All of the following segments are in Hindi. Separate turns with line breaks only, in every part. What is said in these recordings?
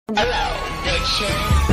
Hello, bitches.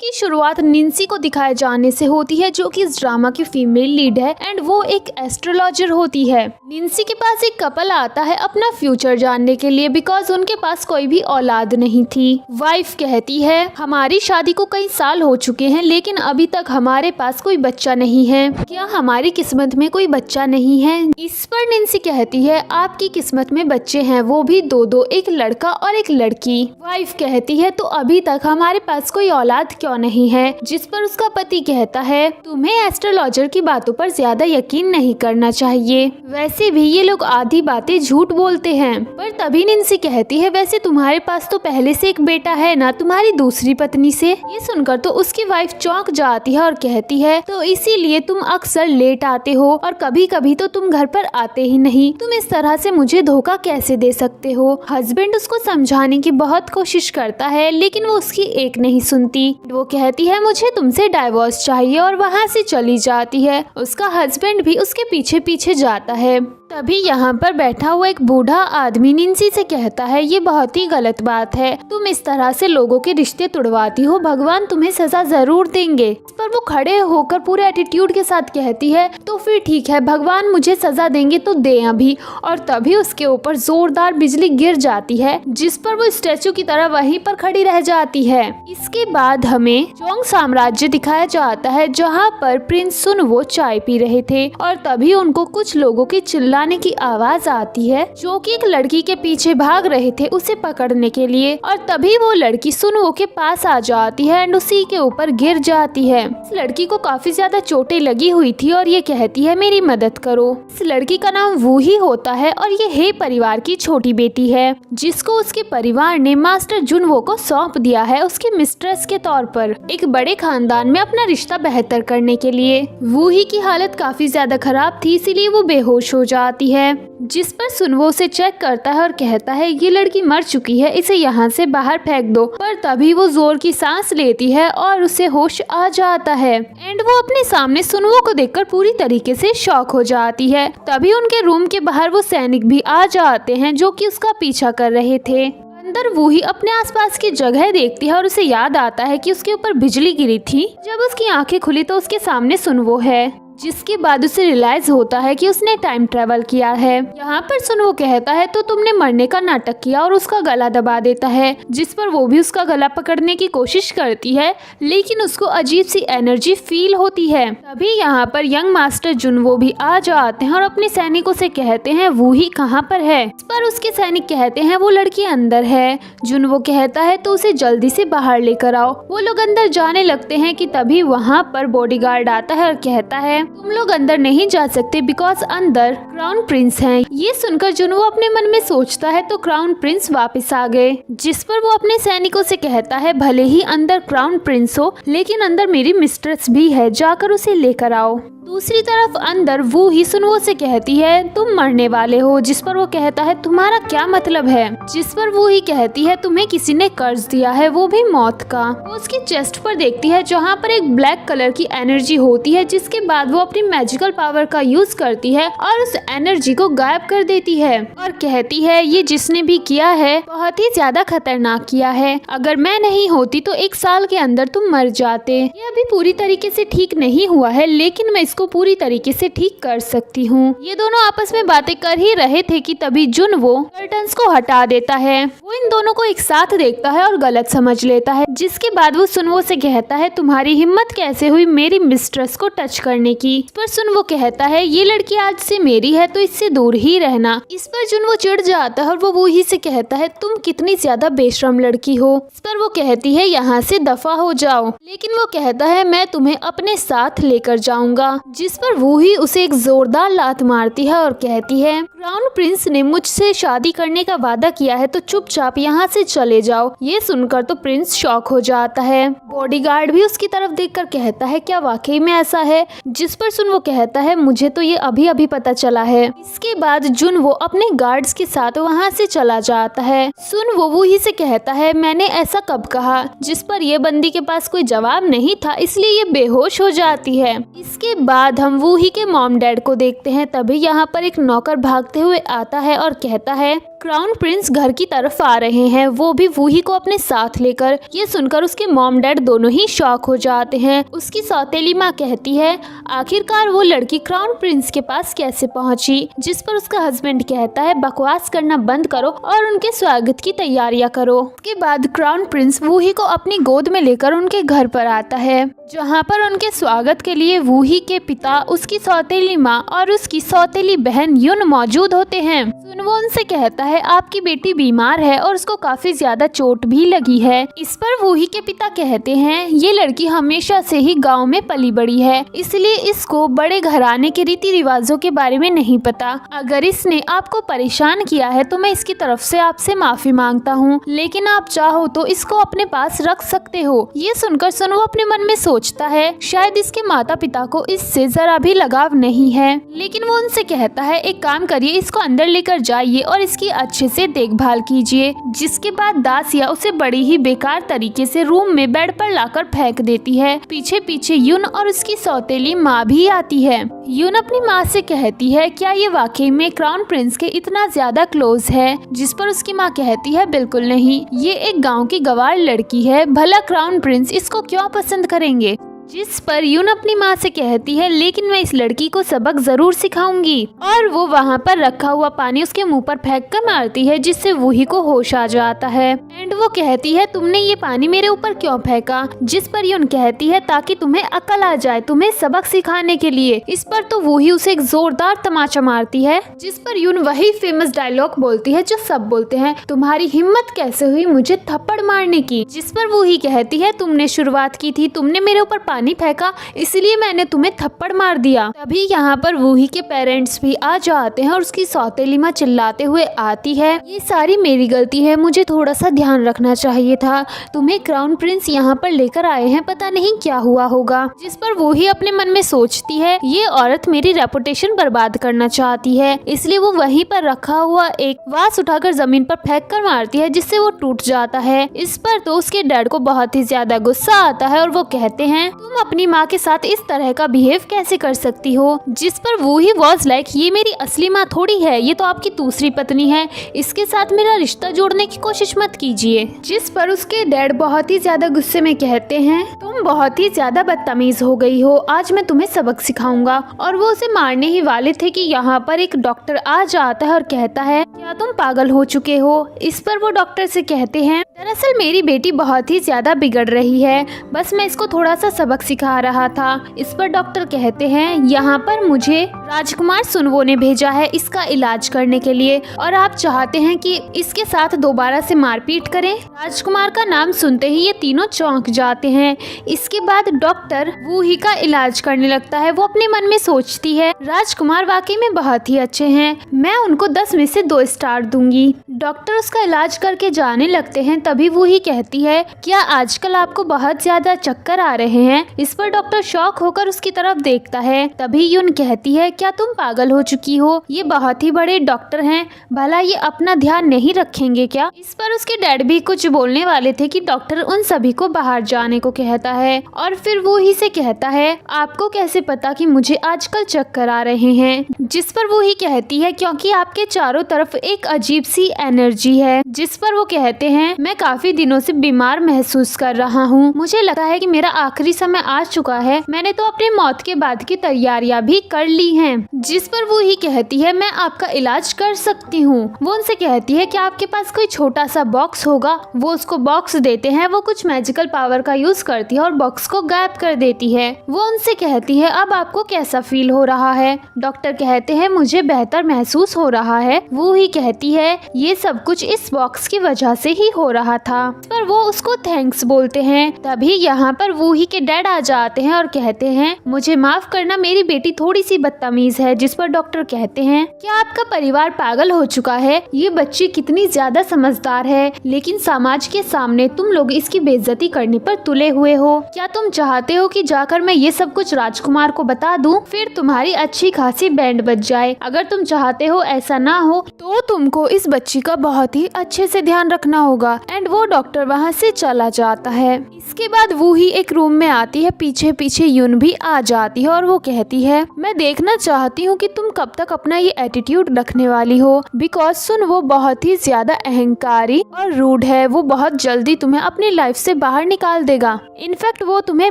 की शुरुआत निंसी को दिखाए जाने से होती है, जो कि इस ड्रामा की फीमेल लीड है एंड वो एक एस्ट्रोलॉजर होती है। निंसी के पास एक कपल आता है अपना फ्यूचर जानने के लिए, बिकॉज उनके पास कोई भी औलाद नहीं थी। वाइफ कहती है हमारी शादी को कई साल हो चुके हैं लेकिन अभी तक हमारे पास कोई बच्चा नहीं है, क्या हमारी किस्मत में कोई बच्चा नहीं है? इस पर निंसी कहती है आपकी किस्मत में बच्चे हैं, वो भी दो, एक लड़का और एक लड़की। वाइफ कहती है तो अभी तक हमारे पास कोई औलाद क्यों नहीं है? जिस पर उसका पति कहता है तुम्हें एस्ट्रोलॉजर की बातों पर ज्यादा यकीन नहीं करना चाहिए, वैसे भी ये लोग आधी बातें झूठ बोलते हैं। पर तभी निंसी कहती है वैसे तुम्हारे पास तो पहले से एक बेटा है ना, तुम्हारी दूसरी पत्नी से। ये सुनकर तो उसकी वाइफ चौंक जाती है और कहती है तो इसीलिए तुम अक्सर लेट आते हो और कभी कभी तो तुम घर पर आते ही नहीं, तुम इस तरह से मुझे धोखा कैसे दे सकते हो? हस्बैंड उसको समझाने की बहुत कोशिश करता है लेकिन वो उसकी एक नहीं सुनती। वो कहती है मुझे तुमसे डाइवोर्स चाहिए और वहाँ से चली जाती है। उसका हस्बैंड भी उसके पीछे पीछे जाता है। तभी यहाँ पर बैठा हुआ एक बूढ़ा आदमी निंसी से कहता है ये बहुत ही गलत बात है, तुम इस तरह से लोगों के रिश्ते तोड़वाती हो, भगवान तुम्हें सजा जरूर देंगे। इस पर वो खड़े होकर पूरे एटीट्यूड के साथ कहती है तो फिर ठीक है, भगवान मुझे सजा देंगे तो दे अभी। और तभी उसके ऊपर जोरदार बिजली गिर जाती है, जिस पर वो स्टैचू की तरह वहीं पर खड़ी रह जाती है। इसके बाद हमें चोंग साम्राज्य दिखाया जाता है, जहाँ पर प्रिंस सुनवो चाय पी रहे थे और तभी उनको कुछ लोगों की चिल्लाने की आवाज आती है, जो कि एक लड़की के पीछे भाग रहे थे उसे पकड़ने के लिए। और तभी वो लड़की सुनवो के पास आ जाती है एंड उसी के ऊपर गिर जाती है। इस लड़की को काफी ज्यादा चोटें लगी हुई थी और ये कहती है मेरी मदद करो। इस लड़की का नाम वू ही होता है और ये हे परिवार की छोटी बेटी है, जिसको उसके परिवार ने मास्टर जुनवो को सौंप दिया है उसके मिस्ट्रेस के तौर पर, एक बड़े खानदान में अपना रिश्ता बेहतर करने के लिए। वू ही की हालत काफी ज्यादा खराब थी, इसीलिए वो बेहोश हो जाती है। जिस पर सुनवो उसे चेक करता है और कहता है ये लड़की मर चुकी है, इसे यहाँ से बाहर फेंक दो। पर तभी वो जोर की सांस लेती है और उसे होश आ जाता है एंड वो अपने सामने सुनवो को देखकर पूरी तरीके से शॉक हो जाती है। तभी उनके रूम के बाहर वो सैनिक भी आ जाते हैं जो कि उसका पीछा कर रहे थे। अंदर वो ही अपने आसपास की जगह देखती है और उसे याद आता है कि उसके ऊपर बिजली गिरी थी। जब उसकी आंखें खुली तो उसके सामने सुनवो है, जिसके बाद उसे रियलाइज होता है कि उसने टाइम ट्रेवल किया है। यहाँ पर सुनवो कहता है तो तुमने मरने का नाटक किया और उसका गला दबा देता है, जिस पर वो भी उसका गला पकड़ने की कोशिश करती है लेकिन उसको अजीब सी एनर्जी फील होती है। तभी यहाँ पर यंग मास्टर जुनवो भी आ जाते हैं और अपने सैनिकों से कहते हैं वो ही कहाँ पर है? इस पर उसके सैनिक कहते हैं वो लड़की अंदर है। जुनवो कहता है तो उसे जल्दी से बाहर लेकर आओ। वो लोग अंदर जाने लगते हैं कि तभी वहाँ पर बॉडीगार्ड आता है और कहता है तुम लोग अंदर नहीं जा सकते बिकॉज अंदर क्राउन प्रिंस हैं। ये सुनकर जुनवो अपने मन में सोचता है तो क्राउन प्रिंस वापस आ गए, जिस पर वो अपने सैनिकों से कहता है भले ही अंदर क्राउन प्रिंस हो लेकिन अंदर मेरी मिस्ट्रेस भी है, जाकर उसे लेकर आओ। दूसरी तरफ अंदर वो ही सुनवो से कहती है तुम मरने वाले हो, जिस पर वो कहता है तुम्हारा क्या मतलब है? जिस पर वो ही कहती है तुम्हें किसी ने कर्ज दिया है, वो भी मौत का। वो उसकी चेस्ट पर देखती है जहाँ पर एक ब्लैक कलर की एनर्जी होती है, जिसके बाद वो अपनी मैजिकल पावर का यूज करती है और उस एनर्जी को गायब कर देती है और कहती है ये जिसने भी किया है बहुत ही ज्यादा खतरनाक किया है, अगर मैं नहीं होती तो 1 साल के अंदर तुम मर जाते। ये अभी पूरी तरीके से ठीक नहीं हुआ है लेकिन मैं को पूरी तरीके से ठीक कर सकती हूँ। ये दोनों आपस में बातें कर ही रहे थे कि तभी जुनवो कर्टन्स को हटा देता है। वो इन दोनों को एक साथ देखता है और गलत समझ लेता है, जिसके बाद वो सुनवो से कहता है तुम्हारी हिम्मत कैसे हुई मेरी मिस्ट्रेस को टच करने की? इस पर सुनवो कहता है ये लड़की आज से मेरी है तो इससे दूर ही रहना। इस पर जुनवो चिढ़ जाता है और वो ही से कहता है तुम कितनी ज्यादा बेशरम लड़की हो। इस पर वो कहती है यहाँ से दफा हो जाओ, लेकिन वो कहता है मैं तुम्हें अपने साथ लेकर जाऊंगा, जिस पर वो ही उसे एक जोरदार लात मारती है और कहती है क्राउन प्रिंस ने मुझसे शादी करने का वादा किया है तो चुपचाप यहाँ से चले जाओ। ये सुनकर तो प्रिंस शॉक हो जाता है। बॉडीगार्ड भी उसकी तरफ देखकर कहता है क्या वाकई में ऐसा है? जिस पर सुनवो कहता है मुझे तो ये अभी अभी पता चला है। इसके बाद जुन वो अपने गार्ड्स के साथ वहाँ से चला जाता है। सुन वो वूही से कहता है मैंने ऐसा कब कहा, जिस पर ये बंदी के पास कोई जवाब नहीं था, इसलिए ये बेहोश हो जाती है। इसके बाद हम वूही के मॉम डैड को देखते हैं। तभी यहाँ पर एक नौकर भागते हुए आता है और कहता है क्राउन प्रिंस घर की तरफ आ रहे हैं, वो भी वूही को अपने साथ लेकर। ये सुनकर उसके मॉम डैड दोनों ही शॉक हो जाते हैं। उसकी सौतेली माँ कहती है आखिरकार वो लड़की क्राउन प्रिंस के पास कैसे पहुंची, जिस पर उसका हस्बैंड कहता है बकवास करना बंद करो और उनके स्वागत की तैयारियां करो। उसके बाद क्राउन प्रिंस वूही को अपनी गोद में लेकर उनके घर पर आता है, जहाँ पर उनके स्वागत के लिए वूही के पिता, उसकी सौतेली माँ और उसकी सौतेली बहन युन मौजूद होते हैं। सुन वो उनसे कहता है आपकी बेटी बीमार है और उसको काफी ज्यादा चोट भी लगी है। इस पर वूही के पिता कहते हैं ये लड़की हमेशा से ही गांव में पली बड़ी है, इसलिए इसको बड़े घराने के रीति रिवाजों के बारे में नहीं पता। अगर इसने आपको परेशान किया है तो मैं इसकी तरफ से आपसे माफी मांगता हूँ, लेकिन आप चाहो तो इसको अपने पास रख सकते हो। ये सुनकर सुन वो अपने मन में सोचता है शायद इसके माता पिता को इससे जरा भी लगाव नहीं है, लेकिन वो उनसे कहता है एक काम करिए, इसको अंदर लेकर जाइए और इसकी अच्छे से देखभाल कीजिए। जिसके बाद दासिया उसे बड़ी ही बेकार तरीके से रूम में बेड पर लाकर फेंक देती है। पीछे पीछे युन और उसकी सौतेली माँ भी आती है। युन अपनी माँ से कहती है क्या ये वाकई में क्राउन प्रिंस के इतना ज्यादा क्लोज है, जिस पर उसकी माँ कहती है बिल्कुल नहीं, ये एक गाँव की गंवार लड़की है, भला क्राउन प्रिंस इसको क्यों पसंद करेंगे। जिस पर यून अपनी माँ से कहती है लेकिन मैं इस लड़की को सबक जरूर सिखाऊंगी, और वो वहाँ पर रखा हुआ पानी उसके मुंह पर फेंक कर मारती है, जिससे वूही को होश आ जाता है। एंड वो कहती है तुमने ये पानी मेरे ऊपर क्यों फेंका, जिस पर यून कहती है ताकि तुम्हें अकल आ जाए, तुम्हें सबक सिखाने के लिए। इस पर तो वूही उसे एक जोरदार तमाचा मारती है, जिस पर यून वही फेमस डायलॉग बोलती है जो सब बोलते हैं, तुम्हारी हिम्मत कैसे हुई मुझे थप्पड़ मारने की। जिस पर वूही कहती है तुमने शुरुआत की थी, तुमने मेरे ऊपर पानी फेंका, इसलिए मैंने तुम्हें थप्पड़ मार दिया। तभी यहाँ पर वूही के पेरेंट्स भी आ जाते हैं और उसकी सौतेली माँ चिल्लाते हुए आती है ये सारी मेरी गलती है, मुझे थोड़ा सा ध्यान रखना चाहिए था, तुम्हें क्राउन प्रिंस यहाँ पर लेकर आए हैं, पता नहीं क्या हुआ होगा। जिस पर वूही अपने मन में सोचती है ये औरत मेरी रेपुटेशन बर्बाद करना चाहती है, इसलिए वो वहीं पर रखा हुआ एक वास उठाकर जमीन पर फेंक कर मारती है, जिससे वो टूट जाता है। इस पर तो उसके डैड को बहुत ही ज्यादा गुस्सा आता है और वो कहते हैं तुम अपनी माँ के साथ इस तरह का बिहेव कैसे कर सकती हो। जिस पर वूही वाज लाइक ये मेरी असली माँ थोड़ी है, ये तो आपकी दूसरी पत्नी है, इसके साथ मेरा रिश्ता जोड़ने की कोशिश मत कीजिए। जिस पर उसके डैड बहुत ही ज्यादा गुस्से में कहते हैं तुम बहुत ही ज्यादा बदतमीज हो गई हो, आज मैं तुम्हें सबक सिखाऊंगा। और वो उसे मारने ही वाले थे कि यहाँ पर एक डॉक्टर आ जाता है और कहता है क्या तुम पागल हो चुके हो। इस पर वो डॉक्टर से कहते हैं दरअसल मेरी बेटी बहुत ही ज्यादा बिगड़ रही है, बस मैं इसको थोड़ा सा सबक सिखा रहा था। इस पर डॉक्टर कहते हैं यहाँ पर मुझे राजकुमार सुनवो ने भेजा है इसका इलाज करने के लिए, और आप चाहते हैं कि इसके साथ दोबारा से मारपीट करें। राजकुमार का नाम सुनते ही ये तीनों चौंक जाते हैं। इसके बाद डॉक्टर वूही का इलाज करने लगता है। वो अपने मन में सोचती है राजकुमार वाकई में बहुत ही अच्छे हैं, मैं उनको 10 में से 2 स्टार दूंगी। डॉक्टर उसका इलाज करके जाने लगते हैं। तभी वूही कहती है क्या आजकल आपको बहुत ज्यादा चक्कर आ रहे हैं। इस पर डॉक्टर शॉक होकर उसकी तरफ देखता है। तभी यून कहती है क्या तुम पागल हो चुकी हो, ये बहुत ही बड़े डॉक्टर हैं, भला ये अपना ध्यान नहीं रखेंगे क्या। इस पर उसके डैड भी कुछ बोलने वाले थे कि डॉक्टर उन सभी को बाहर जाने को कहता है, और फिर वो ही से कहता है आपको कैसे पता कि मुझे आजकल चक्कर आ रहे हैं। जिस पर वो ही कहती है क्योंकि आपके चारों तरफ एक अजीब सी एनर्जी है। जिस पर वो कहते हैं मैं काफी दिनों से बीमार महसूस कर रहा हूँ, मुझे लगता है कि मेरा आखिरी समय आ चुका है, मैंने तो अपनी मौत के बाद की तैयारियां भी कर ली हैं। जिस पर वो ही कहती है मैं आपका इलाज कर सकती हूँ। वो उनसे कहती है कि आपके पास कोई छोटा सा बॉक्स होगा। वो उसको बॉक्स देते हैं। वो कुछ मैजिकल पावर का यूज करती है और बॉक्स को गायब कर देती है। वो उनसे कहती है अब आपको कैसा फील हो रहा है। डॉक्टर कहते हैं मुझे बेहतर महसूस हो रहा है। वो ही कहती है ये सब कुछ इस बॉक्स की वजह से ही हो रहा था। पर वो उसको थैंक्स बोलते हैं। तभी यहाँ पर वूही के डैड डैड आ जाते हैं और कहते हैं मुझे माफ करना, मेरी बेटी थोड़ी सी बदतमीज है। जिस पर डॉक्टर कहते हैं क्या आपका परिवार पागल हो चुका है? ये बच्ची कितनी ज्यादा समझदार है, लेकिन समाज के सामने तुम लोग इसकी बेइज्जती करने पर तुले हुए हो। क्या तुम चाहते हो कि जाकर मैं ये सब कुछ राजकुमार को बता दूं, फिर तुम्हारी अच्छी खासी बैंड बज जाए? अगर तुम चाहते हो ऐसा ना हो तो तुमको इस बच्ची का बहुत ही अच्छे से ध्यान रखना होगा। एंड वो डॉक्टर वहाँ से चला जाता है। इसके बाद वो ही एक रूम में आती है, पीछे पीछे यून भी आ जाती है और वो कहती है मैं देखना चाहती हूँ कि तुम कब तक अपना ये एटीट्यूड रखने वाली हो, बिकॉज सुन वो बहुत ही ज्यादा अहंकारी और रूड है। वो बहुत जल्दी तुम्हें अपनी लाइफ से बाहर निकाल देगा, इनफैक्ट वो तुम्हें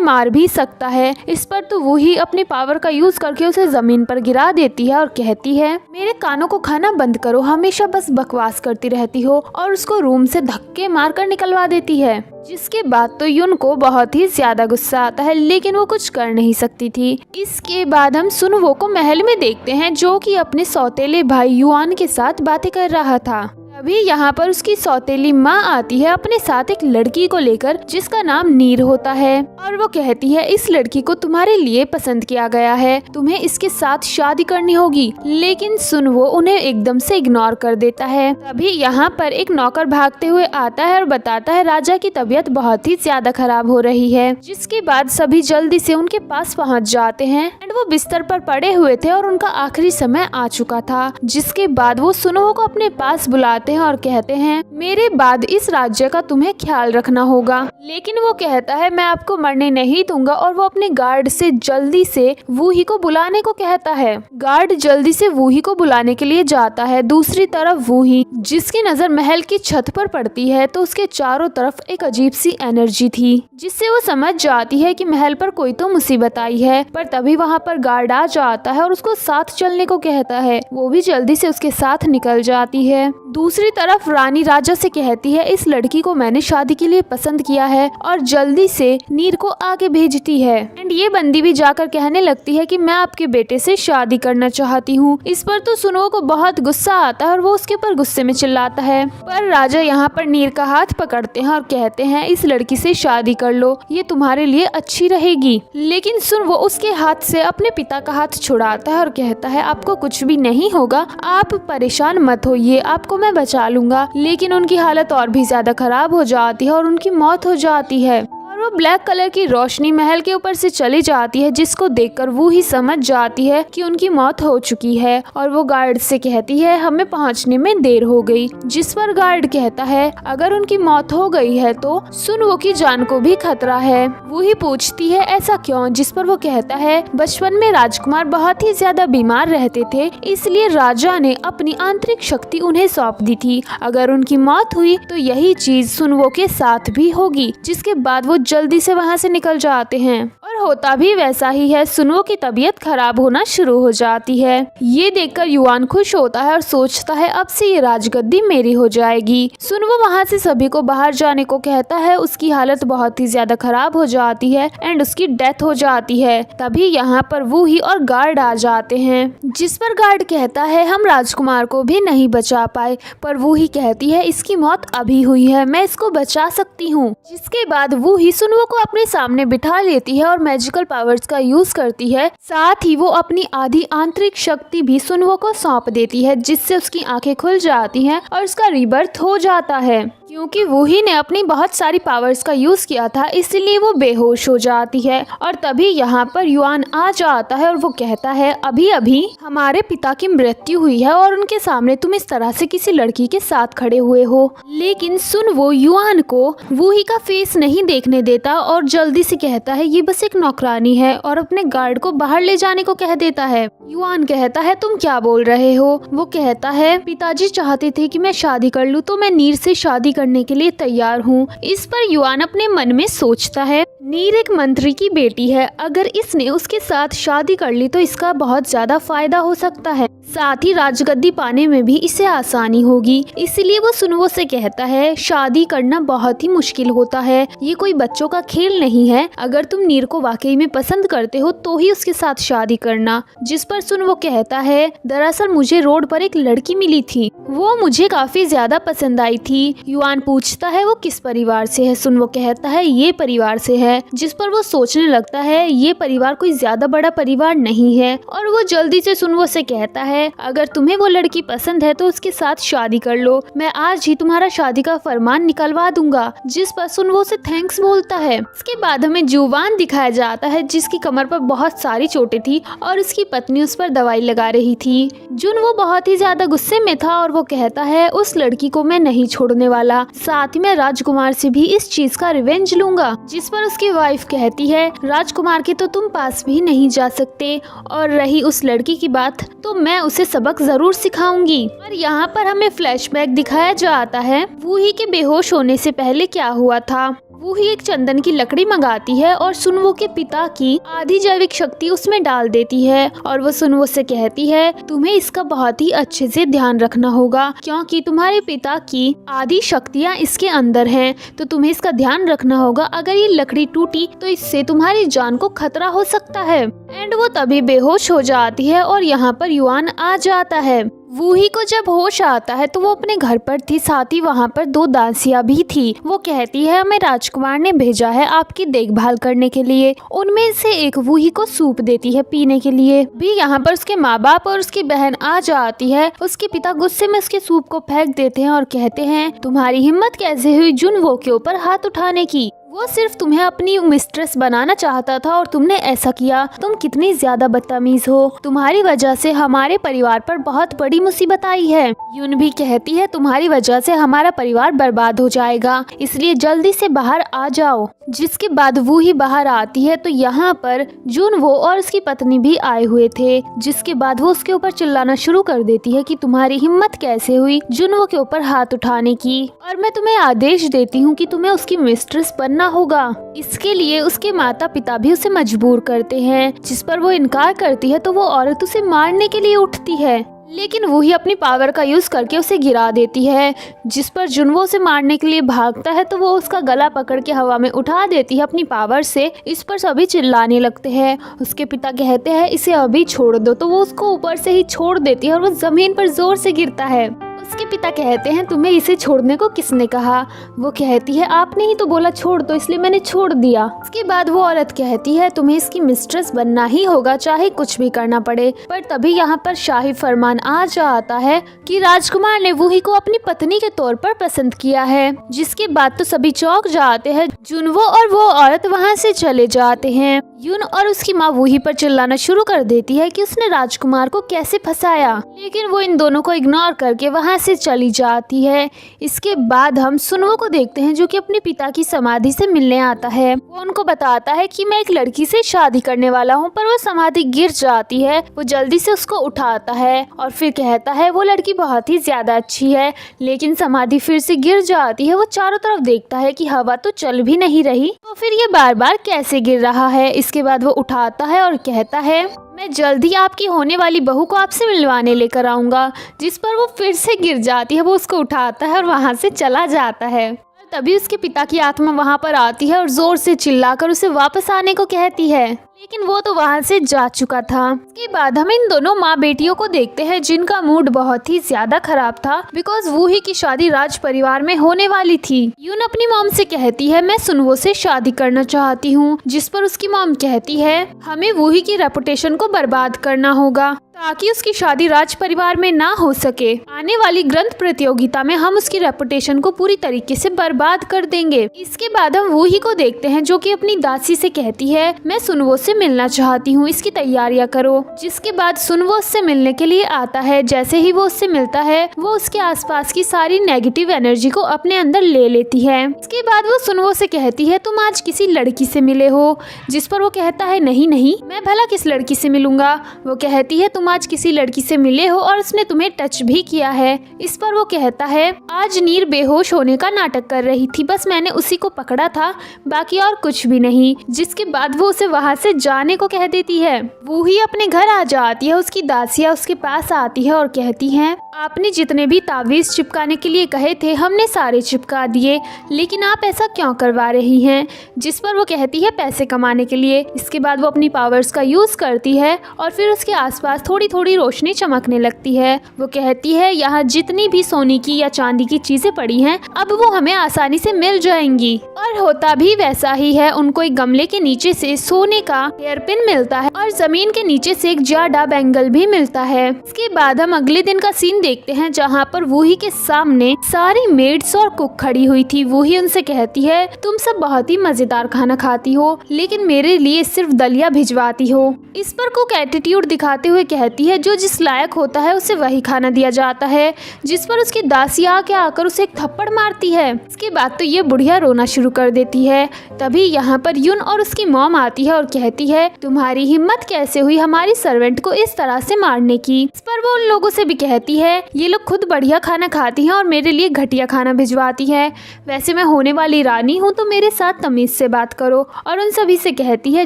मार भी सकता है। इस पर तो वो ही अपनी पावर का यूज करके उसे जमीन पर गिरा देती है और कहती है मेरे कानों को खाना बंद करो, हमेशा बस बकवास करती रहती हो, और उसको रूम से धक्के मारकर निकलवा देती है। जिसके बाद तो युन को बहुत ही ज्यादा गुस्सा आता है, लेकिन वो कुछ कर नहीं सकती थी। इसके बाद हम सुनवो को महल में देखते हैं, जो कि अपने सौतेले भाई युआन के साथ बातें कर रहा था। अभी यहाँ पर उसकी सौतेली माँ आती है अपने साथ एक लड़की को लेकर, जिसका नाम नीर होता है, और वो कहती है इस लड़की को तुम्हारे लिए पसंद किया गया है, तुम्हें इसके साथ शादी करनी होगी। लेकिन सुनवो उन्हें एकदम से इग्नोर कर देता है। तभी यहाँ पर एक नौकर भागते हुए आता है और बताता है राजा की तबीयत बहुत ही ज्यादा खराब हो रही है। जिसके बाद सभी जल्दी से उनके पास पहुँच जाते हैं एंड वो बिस्तर पर पड़े हुए थे और उनका आखिरी समय आ चुका था। जिसके बाद वो सुनवो को अपने पास बुलाते हैं और कहते हैं मेरे बाद इस राज्य का तुम्हें ख्याल रखना होगा। लेकिन वो कहता है मैं आपको मरने नहीं दूंगा, और वो अपने गार्ड से जल्दी से वूही को बुलाने को कहता है। गार्ड जल्दी से वूही को बुलाने के लिए जाता है। दूसरी तरफ वूही, जिसकी नजर महल की छत पर पड़ती है, तो उसके चारों तरफ एक अजीब सी एनर्जी थी, जिससे वो समझ जाती है कि महल पर कोई तो मुसीबत आई है। पर तभी वहाँ पर गार्ड आ जाता है और उसको साथ चलने को कहता है। वो भी जल्दी से उसके साथ निकल जाती है। दूसरी तरफ रानी राजा से कहती है इस लड़की को मैंने शादी के लिए पसंद किया है, और जल्दी से नीर को आगे भेजती है। एंड ये बंदी भी जाकर कहने लगती है कि मैं आपके बेटे से शादी करना चाहती हूँ। इस पर तो सुनो को बहुत गुस्सा आता है और वो उसके ऊपर गुस्से में चिल्लाता है। पर राजा यहाँ पर नीर का हाथ पकड़ते हैं और कहते हैं इस लड़की से शादी कर लो, ये तुम्हारे लिए अच्छी रहेगी। लेकिन सुन वो उसके हाथ से अपने पिता का हाथ छुड़ाता है और कहता है आपको कुछ भी नहीं होगा, आप परेशान मत होइए, आपको मैं बचा लूंगा। लेकिन उनकी हालत और भी ज्यादा खराब हो जाती है और उनकी मौत हो जाती है। वो ब्लैक कलर की रोशनी महल के ऊपर से चली जाती है, जिसको देखकर वो ही समझ जाती है कि उनकी मौत हो चुकी है। और वो गार्ड से कहती है हमें पहुंचने में देर हो गई। जिस पर गार्ड कहता है अगर उनकी मौत हो गई है तो सुनवो की जान को भी खतरा है। वो ही पूछती है ऐसा क्यों? जिस पर वो कहता है बचपन में राजकुमार बहुत ही ज्यादा बीमार रहते थे, इसलिए राजा ने अपनी आंतरिक शक्ति उन्हें सौंप दी थी। अगर उनकी मौत हुई तो यही चीज सुनवो के साथ भी होगी। जिसके बाद वो जल्दी से वहाँ से निकल जाते हैं और होता भी वैसा ही है। सुनवो की तबीयत खराब होना शुरू हो जाती है। ये देखकर युआन खुश होता है और सोचता है अब से ये राजगद्दी मेरी हो जाएगी। सुनवो वहाँ से सभी को बाहर जाने को कहता है। उसकी हालत बहुत ही ज्यादा खराब हो जाती है एंड उसकी डेथ हो जाती है। तभी यहाँ पर वूही और गार्ड आ जाते हैं, जिस पर गार्ड कहता है हम राजकुमार को भी नहीं बचा पाए, पर वूही कहती है इसकी मौत अभी हुई है, मैं इसको बचा सकती हूँ। जिसके बाद वूही सुनवो को अपने सामने बिठा लेती है और मैजिकल पावर्स का यूज करती है। साथ ही वो अपनी आधी आंतरिक शक्ति भी सुनवो को सौंप देती है, जिससे उसकी आंखें खुल जाती हैं और उसका रीबर्थ हो जाता है। क्योंकि वही ने अपनी बहुत सारी पावर्स का यूज किया था, इसलिए वो बेहोश हो जाती है। और तभी यहाँ पर युआन आ जाता है और वो कहता है अभी अभी हमारे पिता की मृत्यु हुई है और उनके सामने तुम इस तरह से किसी लड़की के साथ खड़े हुए हो। लेकिन सुन वो युआन को वूही का फेस नहीं देखने देता और जल्दी से कहता है ये बस एक नौकरानी है, और अपने गार्ड को बाहर ले जाने को कह देता है। युआन कहता है तुम क्या बोल रहे हो? वो कहता है पिताजी चाहते थे कि मैं शादी कर लूं, तो मैं नीर से शादी करने के लिए तैयार हूँ। इस पर युआन अपने मन में सोचता है नीर एक मंत्री की बेटी है, अगर इसने उसके साथ शादी कर ली तो इसका बहुत ज्यादा फायदा हो सकता है, साथ ही राजगद्दी पाने में भी इसे आसानी होगी। इसलिए वो सुनवो से कहता है शादी करना बहुत ही मुश्किल होता है, ये कोई बच्चों का खेल नहीं है, अगर तुम नीर को वाकई में पसंद करते हो तो ही उसके साथ शादी करना। जिस पर सुनवो कहता है दरअसल मुझे रोड पर एक लड़की मिली थी, वो मुझे काफी ज्यादा पसंद आई थी। युआन पूछता है वो किस परिवार से है। सुनवो कहता है ये परिवार से है, जिस पर वो सोचने लगता है ये परिवार कोई ज्यादा बड़ा परिवार नहीं है। और वो जल्दी से सुनवो से कहता है अगर तुम्हें वो लड़की पसंद है तो उसके साथ शादी कर लो, मैं आज ही तुम्हारा शादी का फरमान निकलवा दूंगा। जिस पर सुनवो से थैंक्स बोलता है। इसके बाद हमें जुवान दिखाया जाता है जिसकी कमर पर बहुत सारी चोटें थी और उसकी पत्नी उस पर दवाई लगा रही थी। जुन वो बहुत ही ज्यादा गुस्से में था और वो कहता है उस लड़की को मैं नहीं छोड़ने वाला, साथ ही मैं राजकुमार से भी इस चीज का रिवेंज लूंगा। जिस पर उसकी वाइफ कहती है राजकुमार के तो तुम पास भी नहीं जा सकते, और रही उस लड़की की बात तो मैं उसे सबक जरूर सिखाऊंगी। और यहाँ पर हमें फ्लैशबैक दिखाया जाता है वूही के बेहोश होने से पहले क्या हुआ था। वूही एक चंदन की लकड़ी मंगाती है और सुनवो के पिता की आधी जैविक शक्ति उसमें डाल देती है। और वो सुनवो से कहती है तुम्हें इसका बहुत ही अच्छे से ध्यान रखना होगा क्योंकि तुम्हारे पिता की आधी शक्तियाँ इसके अंदर हैं, तो तुम्हें इसका ध्यान रखना होगा। अगर ये लकड़ी टूटी तो इससे तुम्हारी जान को खतरा हो सकता है। एंड वो तभी बेहोश हो जाती है और यहाँ पर युआन आ जाता है। वूही को जब होश आता है तो वो अपने घर पर थी, साथ ही वहाँ पर 2 दासियां भी थी। वो कहती है हमें राजकुमार ने भेजा है आपकी देखभाल करने के लिए। उनमें से एक वूही को सूप देती है पीने के लिए। भी यहाँ पर उसके माँ बाप और उसकी बहन आ जाती है। उसके पिता गुस्से में उसके सूप को फेंक देते हैं और कहते हैं तुम्हारी हिम्मत कैसे हुई जुनवो के ऊपर हाथ उठाने की, वो सिर्फ तुम्हें अपनी मिस्ट्रेस बनाना चाहता था और तुमने ऐसा किया। तुम कितनी ज्यादा बदतमीज हो, तुम्हारी वजह से हमारे परिवार पर बहुत बड़ी मुसीबत आई है। यून भी कहती है तुम्हारी वजह से हमारा परिवार बर्बाद हो जाएगा, इसलिए जल्दी से बाहर आ जाओ। जिसके बाद वो ही बाहर आती है तो यहाँ पर जुनवो और उसकी पत्नी भी आए हुए थे। जिसके बाद वो उसके ऊपर चिल्लाना शुरू कर देती है कि तुम्हारी हिम्मत कैसे हुई जुनवो के ऊपर हाथ उठाने की, और मैं तुम्हें आदेश देती हूँ कि तुम्हें उसकी मिस्ट्रेस बनना होगा। इसके लिए उसके माता पिता भी उसे मजबूर करते हैं। जिस पर वो इनकार करती है तो वो औरत उसे मारने के लिए उठती है, लेकिन वो ही अपनी पावर का यूज करके उसे गिरा देती है। जिस पर जुनवो उसे मारने के लिए भागता है तो वो उसका गला पकड़ के हवा में उठा देती है अपनी पावर से। इस पर सभी चिल्लाने लगते हैं। उसके पिता कहते हैं इसे अभी छोड़ दो, तो वो उसको ऊपर से ही छोड़ देती है और वो जमीन पर जोर से गिरता है। उसके पिता कहते हैं तुम्हें इसे छोड़ने को किसने कहा। वो कहती है आपने ही तो बोला छोड़ दो, इसलिए मैंने छोड़ दिया। उसके बाद वो औरत कहती है तुम्हें इसकी मिस्ट्रेस बनना ही होगा, चाहे कुछ भी करना पड़े। पर तभी यहाँ पर शाही फरमान आ जाता है कि राजकुमार ने वूही को अपनी पत्नी के तौर पर पसंद किया है। जिसके बाद तो सभी चौंक जाते हैं। जुनवो और वो औरत वहाँ से चले जाते हैं। यून और उसकी माँ वूही पर चिल्लाना शुरू कर देती है कि उसने राजकुमार को कैसे फंसाया, लेकिन वो इन दोनों को इग्नोर करके वहाँ से चली जाती है। इसके बाद हम सुनवो को देखते हैं जो कि अपने पिता की समाधि से मिलने आता है। वो उनको बताता है कि मैं एक लड़की से शादी करने वाला हूँ, पर वो समाधि गिर जाती है। वो जल्दी से उसको उठाता है और फिर कहता है वो लड़की बहुत ही ज्यादा अच्छी है, लेकिन समाधि फिर से गिर जाती है। वो चारों तरफ देखता है कि हवा तो चल भी नहीं रही, तो फिर ये बार बार कैसे गिर रहा है। इसके बाद वो उठाता है और कहता है मैं जल्दी आपकी होने वाली बहू को आपसे मिलवाने लेकर आऊंगा। जिस पर वो फिर से गिर जाती है। वो उसको उठाता है और वहाँ से चला जाता है। तभी उसके पिता की आत्मा वहाँ पर आती है और जोर से चिल्लाकर उसे वापस आने को कहती है, लेकिन वो तो वहाँ से जा चुका था। इसके बाद हम इन दोनों माँ बेटियों को देखते हैं जिनका मूड बहुत ही ज्यादा खराब था, बिकॉज वूही की शादी राज परिवार में होने वाली थी। यून अपनी मॉम से कहती है मैं सुनवो से शादी करना चाहती हूँ। जिस पर उसकी मॉम कहती है हमें वूही की रेपुटेशन को बर्बाद करना होगा ताकि उसकी शादी राज परिवार में ना हो सके। आने वाली ग्रंथ प्रतियोगिता में हम उसकी रेपुटेशन को पूरी तरीके से बर्बाद कर देंगे। इसके बाद हम वूही को देखते हैं जो कि अपनी दासी से कहती है मैं सुनवो से मिलना चाहती हूँ, इसकी तैयारियां करो। जिसके बाद सुनवो उससे मिलने के लिए आता है। जैसे ही वो उससे मिलता है वो उसके आसपास की सारी नेगेटिव एनर्जी को अपने अंदर ले लेती है। इसके बाद वो सुनवो से कहती है तुम आज किसी लड़की से मिले हो। जिस पर वो कहता है नहीं नहीं, मैं भला किस लड़की से मिलूंगा। वो कहती है तुम आज किसी लड़की से मिले हो और उसने तुम्हें टच भी किया है। इस पर वो कहता है आज नीर बेहोश होने का नाटक कर रही थी, बस मैंने उसी को पकड़ा था, बाकी और कुछ भी नहीं। जिसके बाद वो उसे वहाँ से जाने को कह देती है। वो ही अपने घर आ जाती है। उसकी दासियाँ उसके पास आती है और कहती हैं आपने जितने भी तावीज़ चिपकाने के लिए कहे थे हमने सारे चिपका दिए, लेकिन आप ऐसा क्यों करवा रही हैं? जिस पर वो कहती है पैसे कमाने के लिए। इसके बाद वो अपनी पावर्स का यूज़ करती है और फिर उसके आसपास थोड़ी थोड़ी रोशनी चमकने लगती है। वो कहती है यहाँ जितनी भी सोने की या चांदी की चीज़ें पड़ी हैं अब वो हमें आसानी से मिल जाएंगी। और होता भी वैसा ही है। उनको एक गमले के नीचे से सोने का हेयरपिन मिलता है और जमीन के नीचे से एक जाडा बैंगल भी मिलता है। इसके बाद हम अगले दिन का सीन देखते हैं जहाँ पर वूही के सामने सारी मेड्स और कुक खड़ी हुई थी। वूही उनसे कहती है तुम सब बहुत ही मजेदार खाना खाती हो लेकिन मेरे लिए सिर्फ दलिया भिजवाती हो। इस पर कुक एटीट्यूड दिखाते हुए कहती है जो जिस लायक होता है उसे वही खाना दिया जाता है। जिस पर उसकी दासी आके आकर उसे एक थप्पड़ मारती है। इसके बाद तो ये बुढ़िया रोना शुरू कर देती है। तभी यहाँ पर यून और उसकी मॉम आती है और कहती है तुम्हारी हिम्मत कैसे हुई हमारी सर्वेंट को इस तरह से मारने की। इस पर वो उन लोगों से भी कहती है ये लोग खुद बढ़िया खाना खाती हैं और मेरे लिए घटिया खाना भिजवाती है। वैसे मैं होने वाली रानी हूँ तो मेरे साथ तमीज से बात करो। और उन सभी से कहती है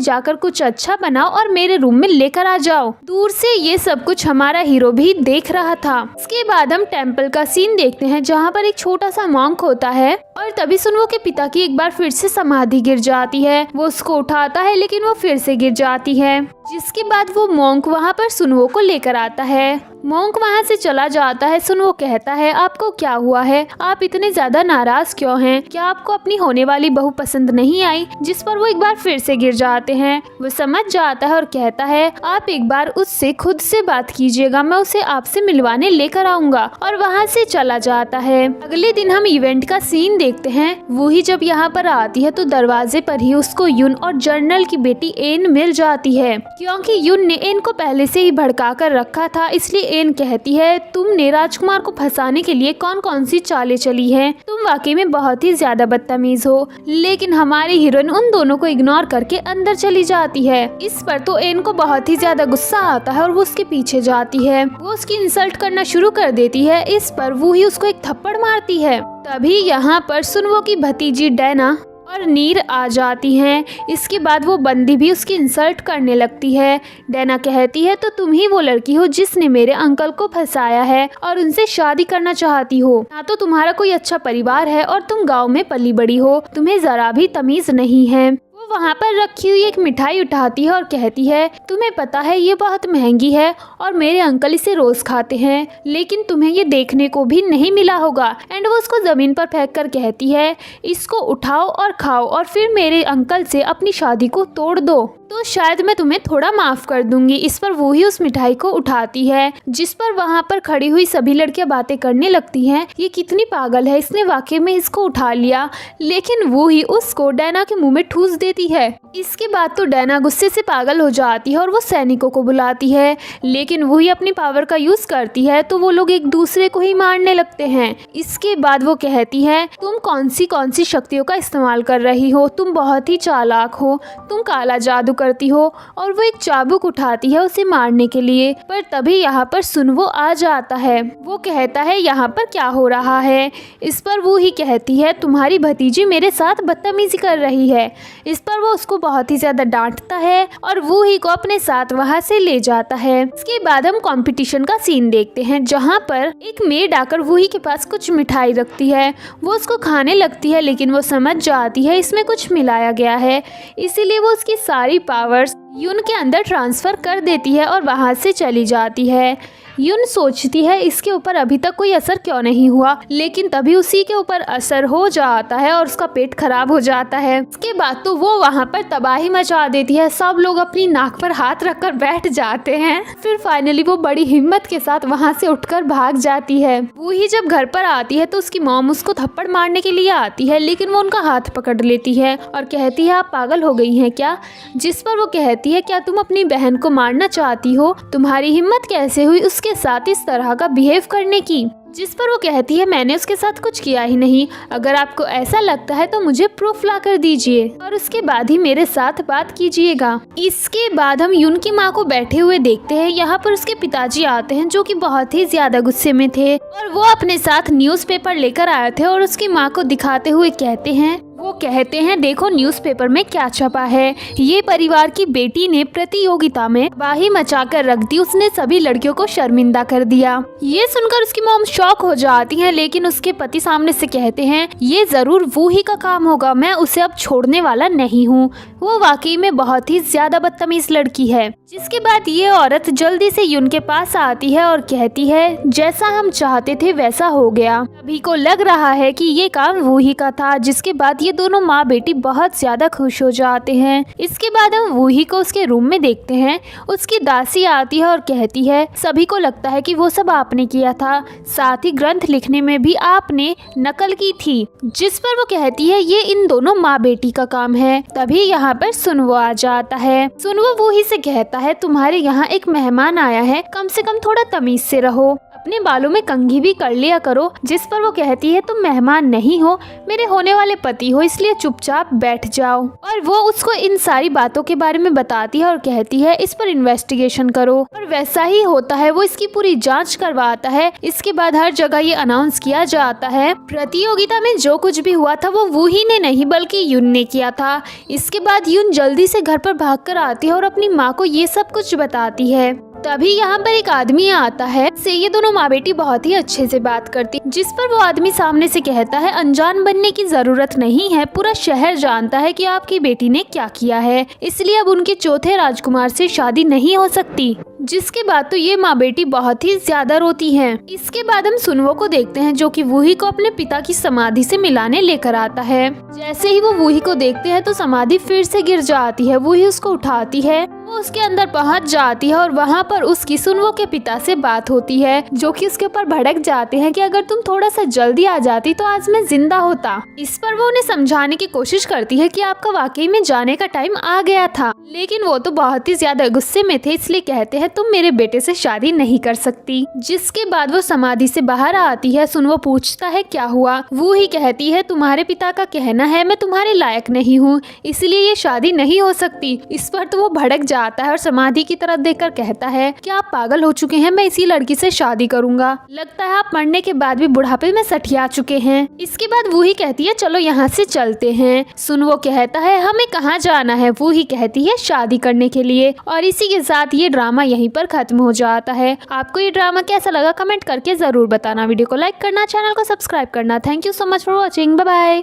जाकर कुछ अच्छा बनाओ और मेरे रूम में लेकर आ जाओ। दूर से ये सब कुछ हमारा हीरो भी देख रहा था। इसके बाद हम टेम्पल का सीन देखते हैं जहाँ पर एक छोटा सा मॉन्क होता है और तभी सुनवो के पिता की एक बार फिर से समाधि गिर जाती है। वो उसको उठाता है लेकिन वो फिर से गिर जाती है। जिसके बाद वो मॉन्क वहाँ पर सुनवो को लेकर आता है। मॉन्क वहाँ से चला जाता है। सुनवो कहता है आपको क्या हुआ है, आप इतने ज्यादा नाराज क्यों हैं? क्या आपको अपनी होने वाली बहू पसंद नहीं आई? जिस पर वो एक बार फिर से गिर जाते हैं। वो समझ जाता है और कहता है आप एक बार उससे खुद से बात कीजिएगा, मैं उसे आपसे मिलवाने लेकर आऊंगा। और वहाँ से चला जाता है। अगले दिन हम इवेंट का सीन देखते हैं। वही जब यहाँ पर आती है तो दरवाजे पर ही उसको यून और जर्नल की बेटी एन मिल जाती है। क्योंकि यून ने एन को पहले से ही भड़का कर रखा था, इसलिए एन कहती है तुमने राजकुमार को फंसाने के लिए कौन कौन सी चालें चली हैं? तुम वाकई में बहुत ही ज्यादा बदतमीज हो। लेकिन हमारी हीरोइन उन दोनों को इग्नोर करके अंदर चली जाती है। इस पर तो एन को बहुत ही ज्यादा गुस्सा आता है और वो उसके पीछे जाती है। वो उसकी इंसल्ट करना शुरू कर देती है। इस पर वो ही उसको एक थप्पड़ मारती है। तभी यहाँ पर सुनवो की भतीजी डैना और नीर आ जाती हैं। इसके बाद वो बंदी भी उसकी इंसल्ट करने लगती है। डैना कहती है तो तुम ही वो लड़की हो जिसने मेरे अंकल को फंसाया है और उनसे शादी करना चाहती हो। ना तो तुम्हारा कोई अच्छा परिवार है और तुम गांव में पली बड़ी हो, तुम्हें जरा भी तमीज नहीं है। वहाँ पर रखी हुई एक मिठाई उठाती है और कहती है तुम्हें पता है ये बहुत महंगी है और मेरे अंकल इसे रोज खाते हैं, लेकिन तुम्हें ये देखने को भी नहीं मिला होगा। एंड वो उसको जमीन पर फेंक कर कहती है इसको उठाओ और खाओ और फिर मेरे अंकल से अपनी शादी को तोड़ दो तो शायद मैं तुम्हें थोड़ा माफ कर दूंगी। इस पर वो ही उस मिठाई को उठाती है। जिस पर वहाँ पर खड़ी हुई सभी लड़कियां बातें करने लगती हैं ये कितनी पागल है, इसने वाकई में इसको उठा लिया। लेकिन वो ही उसको डैना के मुंह में ठूस देती है। इसके बाद तो डैना गुस्से से पागल हो जाती है और वो सैनिकों को बुलाती है। लेकिन वही अपनी पावर का यूज करती है तो वो लोग एक दूसरे को ही मारने लगते हैं। इसके बाद वो कहती है तुम कौन सी शक्तियों का इस्तेमाल कर रही हो, तुम बहुत ही चालाक हो, तुम काला जादू करती हो। और वो एक चाबुक उठाती है उसे मारने के लिए। पर तभी यहाँ पर सुनवो आ जाता है। वो कहता है यहाँ पर क्या हो रहा है? इस पर वो ही कहती है तुम्हारी भतीजी मेरे साथ बदतमीजी कर रही है। इस पर वो उसको बहुत ही ज्यादा डांटता है और वो ही को अपने साथ वहाँ से ले जाता है। इसके बाद हम कंपटीशन का सीन देखते हैं जहाँ पर एक मेड आकर वही के पास कुछ मिठाई रखती है। वो उसको खाने लगती है लेकिन वो समझ जाती है इसमें कुछ मिलाया गया है, इसीलिए वो उसकी सारी पावर्स यून के अंदर ट्रांसफर कर देती है और वहाँ से चली जाती है। यून सोचती है इसके ऊपर अभी तक कोई असर क्यों नहीं हुआ, लेकिन तभी उसी के ऊपर असर हो जाता है और उसका पेट खराब हो जाता है। इसके बाद तो वो वहाँ पर तबाही मचा देती है। सब लोग अपनी नाक पर हाथ रखकर बैठ जाते हैं। फिर फाइनली वो बड़ी हिम्मत के साथ वहाँ से उठकर भाग जाती है। वो ही जब घर पर आती है तो उसकी मॉम उसको थप्पड़ मारने के लिए आती है, लेकिन वो उनका हाथ पकड़ लेती है और कहती है आप पागल हो गई हैं क्या? जिस पर वो कहती है क्या तुम अपनी बहन को मारना चाहती हो? तुम्हारी हिम्मत कैसे हुई उसके साथ इस तरह का बिहेव करने की? जिस पर वो कहती है मैंने उसके साथ कुछ किया ही नहीं, अगर आपको ऐसा लगता है तो मुझे प्रूफ ला कर दीजिए और उसके बाद ही मेरे साथ बात कीजिएगा। इसके बाद हम यून की माँ को बैठे हुए देखते हैं। यहाँ पर उसके पिताजी आते हैं जो कि बहुत ही ज्यादा गुस्से में थे और वो अपने साथ न्यूज़पेपर लेकर आए थे और उसकी माँ को दिखाते हुए कहते हैं वो कहते हैं देखो न्यूज़पेपर में क्या छपा है, ये परिवार की बेटी ने प्रतियोगिता में बाही मचाकर रख दी, उसने सभी लड़कियों को शर्मिंदा कर दिया। ये सुनकर उसकी मॉम शॉक हो जाती है, लेकिन उसके पति सामने से कहते हैं ये जरूर वूही का काम होगा, मैं उसे अब छोड़ने वाला नहीं हूँ। वो वाकई में बहुत ही ज्यादा बदतमीज लड़की है। जिसके बाद ये औरत जल्दी से यून के पास आती है और कहती है जैसा हम चाहते थे वैसा हो गया। सभी को लग रहा है कि ये काम वूही का था। जिसके बाद ये दोनों माँ बेटी बहुत ज्यादा खुश हो जाते हैं। इसके बाद हम वूही को उसके रूम में देखते हैं। उसकी दासी आती है और कहती है सभी को लगता है कि वो सब आपने किया था, साथ ही ग्रंथ लिखने में भी आपने नकल की थी। जिस पर वो कहती है ये इन दोनों माँ बेटी का काम है। तभी यहाँ पर सुनवो आ जाता है। सुनवो वूही से कहता है तुम्हारे यहाँ एक मेहमान आया है, कम से कम थोड़ा तमीज से रहो, अपने बालों में कंघी भी कर लिया करो। जिस पर वो कहती है तुम मेहमान नहीं हो, मेरे होने वाले पति हो, इसलिए चुपचाप बैठ जाओ। और वो उसको इन सारी बातों के बारे में बताती है और कहती है इस पर इन्वेस्टिगेशन करो। और वैसा ही होता है, वो इसकी पूरी जांच करवाता है। इसके बाद हर जगह ये अनाउंस किया जाता है प्रतियोगिता में जो कुछ भी हुआ था वो वूही ने नहीं बल्कि यून ने किया था। इसके बाद यून जल्दी से घर पर भागकर आती है और अपनी माँ को ये सब कुछ बताती है। तभी यहाँ पर एक आदमी आता है। से ये दोनों माँ बेटी बहुत ही अच्छे से बात करती, जिस पर वो आदमी सामने से कहता है अनजान बनने की जरूरत नहीं है, पूरा शहर जानता है कि आपकी बेटी ने क्या किया है, इसलिए अब उनके चौथे राजकुमार से शादी नहीं हो सकती। जिसके बाद तो ये माँ बेटी बहुत ही ज्यादा रोती हैं। इसके बाद हम सुनवो को देखते हैं जो कि वूही को अपने पिता की समाधि से मिलाने लेकर आता है। जैसे ही वो वूही को देखते हैं तो समाधि फिर से गिर जाती है। वूही उसको उठाती है, वो उसके अंदर पहुंच जाती है और वहाँ पर उसकी सुनवो के पिता से बात होती है, जो कि उसके ऊपर भड़क जाते हैं कि अगर तुम थोड़ा सा जल्दी आ जाती तो आज मैं जिंदा होता। इस पर वो उन्हें समझाने की कोशिश करती है कि आपका वाकई में जाने का टाइम आ गया था, लेकिन वो तो बहुत ही ज्यादा गुस्से में थे, इसलिए कहते हैं तुम मेरे बेटे से शादी नहीं कर सकती। जिसके बाद वो समाधि से बाहर आती है। सुनवो पूछता है क्या हुआ। वो ही कहती है तुम्हारे पिता का कहना है मैं तुम्हारे लायक नहीं हूँ, इसलिए ये शादी नहीं हो सकती। इस पर तो वो भड़क जाता है और समाधि की तरफ देखकर कहता है कि आप पागल हो चुके हैं, मैं इसी लड़की से शादी करूंगा, लगता है आप मरने के बाद भी बुढ़ापे में सठिया चुके हैं। इसके बाद वो ही कहती है चलो यहाँ से चलते हैं। सुनवो कहता है हमें कहाँ जाना है। वो ही कहती है शादी करने के लिए। और इसी के साथ ये ड्रामा यहीं पर खत्म हो जाता है। आपको ये ड्रामा कैसा लगा कमेंट करके जरूर बताना। वीडियो को लाइक करना, चैनल को सब्सक्राइब करना। Thank you so much for watching. Bye bye.